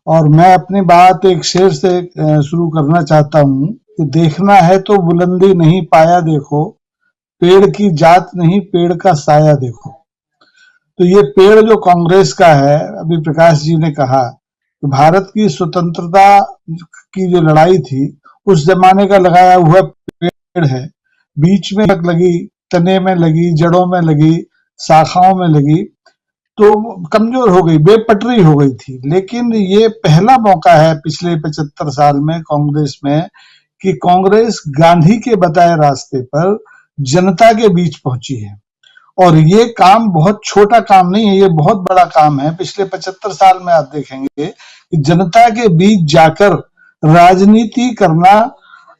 और मैं अपनी बात एक शेर से शुरू करना चाहता हूँ कि देखना है तो बुलंदी नहीं पाया देखो, पेड़ की जात नहीं पेड़ का साया देखो। तो ये पेड़ जो कांग्रेस का है, अभी प्रकाश जी ने कहा कि भारत की स्वतंत्रता की जो लड़ाई थी उस जमाने का लगाया हुआ पेड़ है। बीच में लगी, तने में लगी, जड़ों में लगी, शाखाओं में लगी, तो कमजोर हो गई, बेपटरी हो गई थी। लेकिन ये पहला मौका है पिछले 75 साल में कांग्रेस में कि कांग्रेस गांधी के बताए रास्ते पर जनता के बीच पहुंची है। और ये काम बहुत छोटा काम नहीं है, ये बहुत बड़ा काम है। पिछले 75 साल में आप देखेंगे कि जनता के बीच जाकर राजनीति करना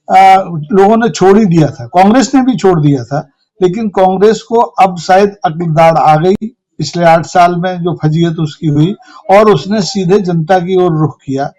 लोगों ने छोड़ ही दिया था, कांग्रेस ने भी छोड़ दिया था। लेकिन कांग्रेस को अब शायद अकलदाड़ आ गई पिछले 8 साल में जो फजीयत उसकी हुई, और उसने सीधे जनता की ओर रुख किया।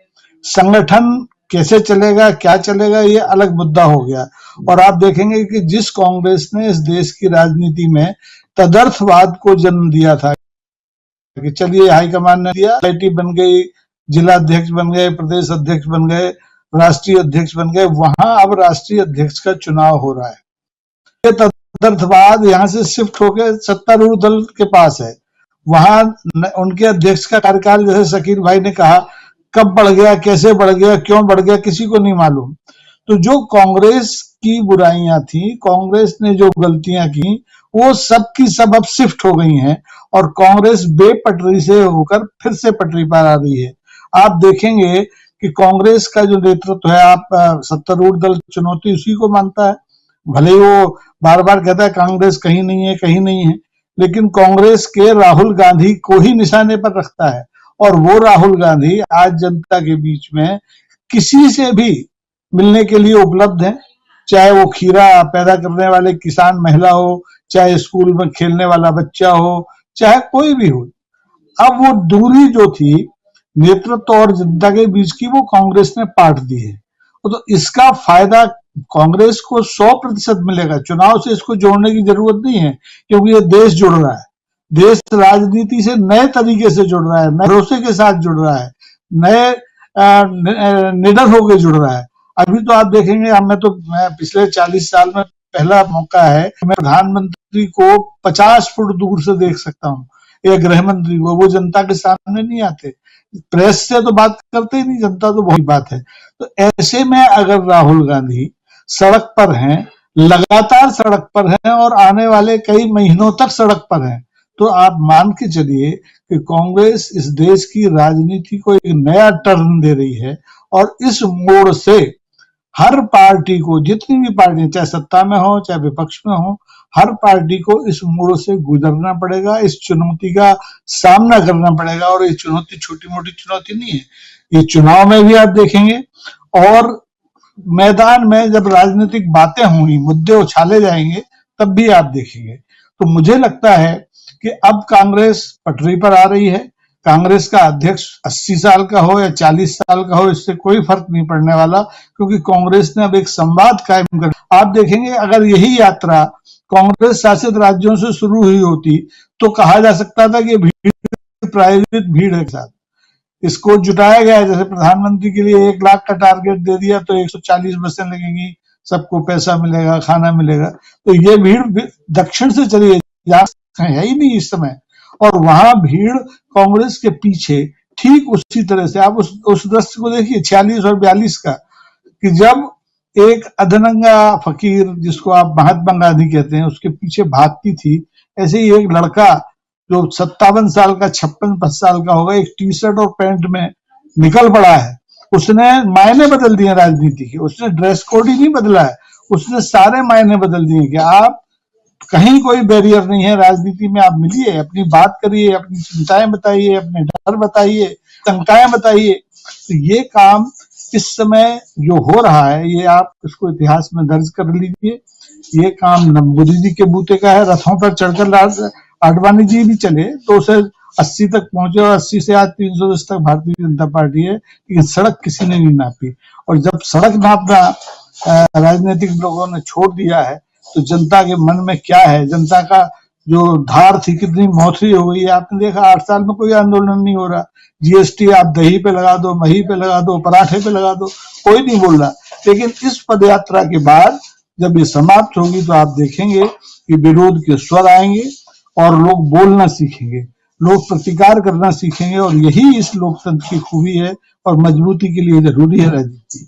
संगठन कैसे चलेगा, क्या चलेगा, ये अलग मुद्दा हो गया। और आप देखेंगे कि जिस कांग्रेस ने इस देश की राजनीति में तदर्थवाद को जन्म दिया था कि चलिए हाईकमान ने दिया, पार्टी बन गई, जिला अध्यक्ष बन गए, प्रदेश अध्यक्ष बन गए, राष्ट्रीय अध्यक्ष बन गए, वहां अब राष्ट्रीय अध्यक्ष का चुनाव हो रहा है। ये तदर्थवाद यहाँ से शिफ्ट होकर सत्तारूढ़ दल के पास है। वहां उनके अध्यक्ष का कार्यकाल, जैसे शकील भाई ने कहा, कब बढ़ गया, कैसे बढ़ गया, क्यों बढ़ गया, किसी को नहीं मालूम। तो जो कांग्रेस की बुराइयां थी, कांग्रेस ने जो गलतियां की, वो सब की सब अब शिफ्ट हो गई हैं और कांग्रेस बेपटरी से होकर फिर से पटरी पर आ रही है। आप देखेंगे कि कांग्रेस का जो नेतृत्व है, आप सत्तारूढ़ दल चुनौती उसी को मानता है। भले वो बार बार कहता है कांग्रेस कहीं नहीं है, कहीं नहीं है, लेकिन कांग्रेस के राहुल गांधी को ही निशाने पर रखता है। और वो राहुल गांधी आज जनता के बीच में किसी से भी मिलने के लिए उपलब्ध है, चाहे वो खीरा पैदा करने वाले किसान महिला हो, चाहे स्कूल में खेलने वाला बच्चा हो, चाहे कोई भी हो। अब वो दूरी जो थी नेतृत्व और जनता के बीच की, वो कांग्रेस ने पाट दी है। तो इसका फायदा कांग्रेस को 100% मिलेगा। चुनाव से इसको जोड़ने की जरूरत नहीं है, क्योंकि ये देश जुड़ रहा है, देश राजनीति से नए तरीके से जुड़ रहा है, नए भरोसे के साथ जुड़ रहा है, नए निडर होकर जुड़ रहा है। अभी तो आप देखेंगे, मैं पिछले 40 साल में पहला मौका है कि मैं प्रधानमंत्री को 50 फुट दूर से देख सकता हूँ, या गृह मंत्री को। वो जनता के सामने नहीं आते, प्रेस से तो बात करते ही नहीं, जनता तो बहुत बात है। तो ऐसे में अगर राहुल गांधी सड़क पर हैं, लगातार सड़क पर हैं और आने वाले कई महीनों तक सड़क पर हैं, तो आप मान के चलिए कि कांग्रेस इस देश की राजनीति को एक नया टर्न दे रही है। और इस मोड़ से हर पार्टी को, जितनी भी पार्टी, चाहे सत्ता में हो चाहे विपक्ष में हो, हर पार्टी को इस मोड़ से गुजरना पड़ेगा, इस चुनौती का सामना करना पड़ेगा। और ये चुनौती छोटी मोटी चुनौती नहीं है, ये चुनाव में भी आप देखेंगे और मैदान में जब राजनीतिक बातें होंगी, मुद्दे उछाले जाएंगे, तब भी आप देखेंगे। तो मुझे लगता है कि अब कांग्रेस पटरी पर आ रही है। कांग्रेस का अध्यक्ष 80 साल का हो या 40 साल का हो, इससे कोई फर्क नहीं पड़ने वाला, क्योंकि कांग्रेस ने अब एक संवाद कायम कर। आप देखेंगे अगर यही यात्रा कांग्रेस शासित राज्यों से शुरू हुई होती तो कहा जा सकता था कि भीड़ प्रायोजित भीड़ है साथ, इसको जुटाया गया है। जैसे प्रधानमंत्री के लिए 1 लाख का टारगेट दे दिया तो 140 बसें लगेंगी, सबको पैसा मिलेगा, खाना मिलेगा। तो ये भीड़ दक्षिण से चली है ही नहीं इस समय, और वहां भीड़ कांग्रेस के पीछे ठीक उसी तरह से। आप उस दृश्य को देखिए 46 और 42 का, कि जब एक अधनंगा फकीर, जिसको आप महात्मा गांधी कहते हैं, उसके पीछे भागती थी, ऐसे ही एक लड़का जो 57 साल का, 56 साल का होगा, एक टी शर्ट और पैंट में निकल पड़ा है। उसने मायने बदल दिए राजनीति के, उसने ड्रेस कोड ही नहीं बदला है, उसने सारे मायने बदल दिए कि आप कहीं कोई बैरियर नहीं है राजनीति में, आप मिलिए, अपनी बात करिए, अपनी चिंताएं बताइए, अपने डर बताइए, शंकाएं बताइए। तो ये काम इस समय जो हो रहा है, ये आप इसको इतिहास में दर्ज कर लीजिए। ये काम मोदी जी के बूते का है। रथों पर चढ़कर आडवाणी जी भी चले तो उसे 80 तक पहुंचे, और 80 से आज 310 तक भारतीय जनता पार्टी है, लेकिन सड़क किसी ने नहीं नापी। और जब सड़क नापना राजनीतिक लोगों ने छोड़ दिया है, तो जनता के मन में क्या है, जनता का जो धार थी कितनी मौथरी हो गई है। आपने देखा 8 साल में कोई आंदोलन नहीं हो रहा। जीएसटी आप दही पे लगा दो, मही पे लगा दो, पराठे पे लगा दो, कोई नहीं बोल रहा। लेकिन इस पदयात्रा के बाद जब ये समाप्त होगी तो आप देखेंगे कि विरोध के स्वर आएंगे और लोग बोलना सीखेंगे, लोग प्रतिकार करना सीखेंगे, और यही इस लोकतंत्र की खूबी है और मजबूती के लिए जरूरी है राजीव जी।